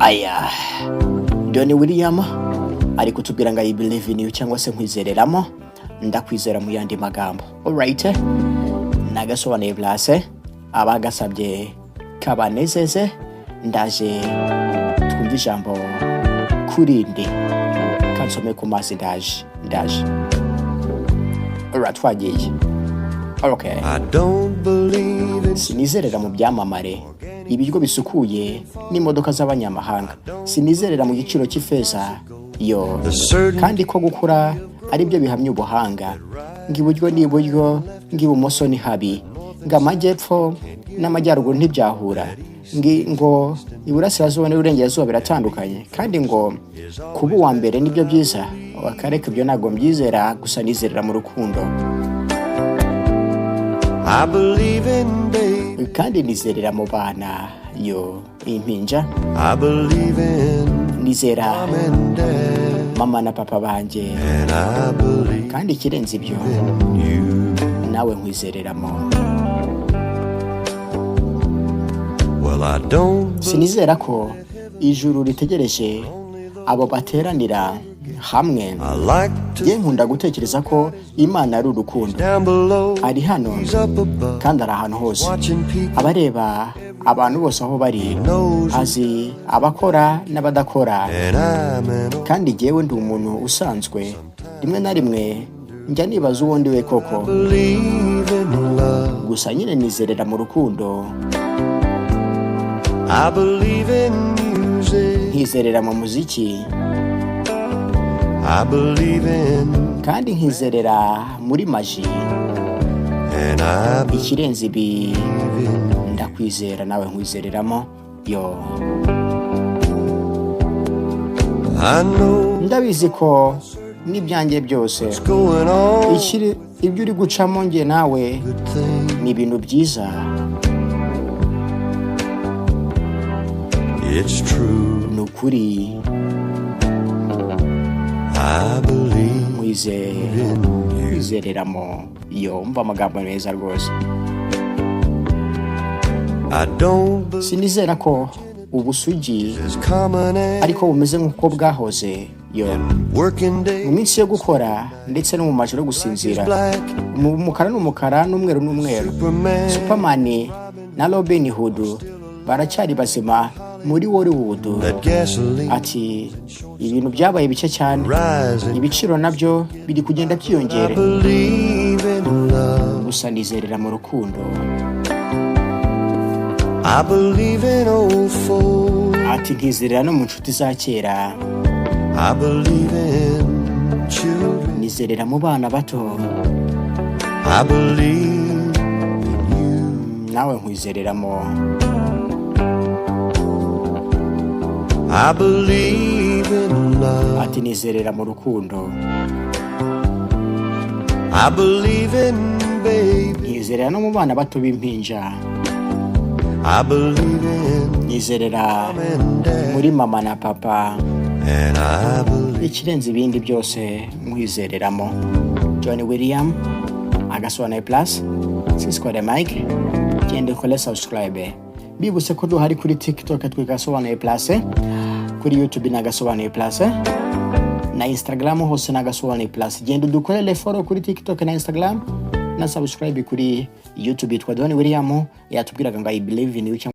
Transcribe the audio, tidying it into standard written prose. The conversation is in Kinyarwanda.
aya Donny William ari kutubwira ngo I believe in you cyangwa se nkwizereramo, ndakwizera mu yandi magambo. Alright, nagasobanuye place abagasabye kabanezeze, ndaje twumva ijambo kurinde kansome ku mazi ndaje. Alright, twagiye. Okay. I don't believe in Sinizerera mu byamamare, ibiryo bisukuye n'imodoka z'abanyamahanga. Sinizerera mu giciro cy'ifeza yo, kandi ko gukura ari byo bihamya ubuhanga. Ng'iburyo n'iburyo, ng'ibumoso ni habi, ng'amajyepfo n'amajyaruguru ntibyahura, ngo iburasirazuba n'uburengerazuba biratandukanye, kandi ngo kuba uwa mbere nibyo byiza. Wakareka ibyo ntabwo mbyizera, gusa nizerera mu rukundo. I believe in baby. Kandi nizerera mu bana yo impinja. I believe in Nizera mom and dad. mama na papa banje, And I believe kandi ikirenze ibyo in you. nawe nkwizereramo. Well, I don't Sinizera ko ijuru ritegereje abo bateranira hamwe. I like to Ye nkunda gutekereza ko Imana ari urukundo, down below. ari hano He's up above. kandi ari ahantu hose, Watching people. abareba abantu bose aho bari, Knows. azi abakora n'abadakora. And I'm an old Kandi jyewe ndi umuntu usanzwe, rimwe na rimwe njya nibaza uwo ndi we koko, believe in love. gusa nyine nizerera mu rukundo. I believe in music. Nkizerera mu muziki, I believe in kandi nkizerera muri maji. and I believe Ikirenze ibi in ndakwizera, nawe nkwizereramo yo. I know Ndabizi ko n'ibyanjye byose what's going on. ibyo uri gucamo nge nawe Good thing. ni ibintu byiza. It's true. Ni ukuri, I believe kwizereramo yo. Umva amagambo meza rwose. I don't believe Sinizera ko ubusugi it's common and ariko bumeze nk'uko bwahoze yo, working mu day minsi yo gukora ndetse no mu majoro yo gusinzira. black. Umukara n'umukara, n'umweru n'umweru. Superman. Superman na Robin Hood baracyari bazima muri Hollywood. That gasoline Ati ibintu byabaye bike cyane, rising. ibiciro nabyo biri kugenda I byiyongera, believe in love. gusa nizerera mu rukundo. I believe in old folks. Ati nkizerera no mu nshuti za kera, I believe in children. nizerera mu bana bato. I believe in you. Nawe nkwizereramo. I believe in love. Ati nizerera mu rukundo. I believe in baby. Nizerera no mu bana bato b'impinja. I believe in Nizerera mom and dad. muri mama na papa. And I believe Ikirenze ibindi byose nkwizereramo. Donny William, agasobanuye plus Cisco the Mike. Genda ukore subscribe. Bibutse ko duhari kuri TikTok twagasobanuye plus, kuri YouTube nagasobanuye plus, na Instagram hose nagasobanuye plus. Genda dukorere follow kuri TikTok na Instagram, na subscribe kuri YouTube. Twa Donny William yatubwiraga ngo I believe in you.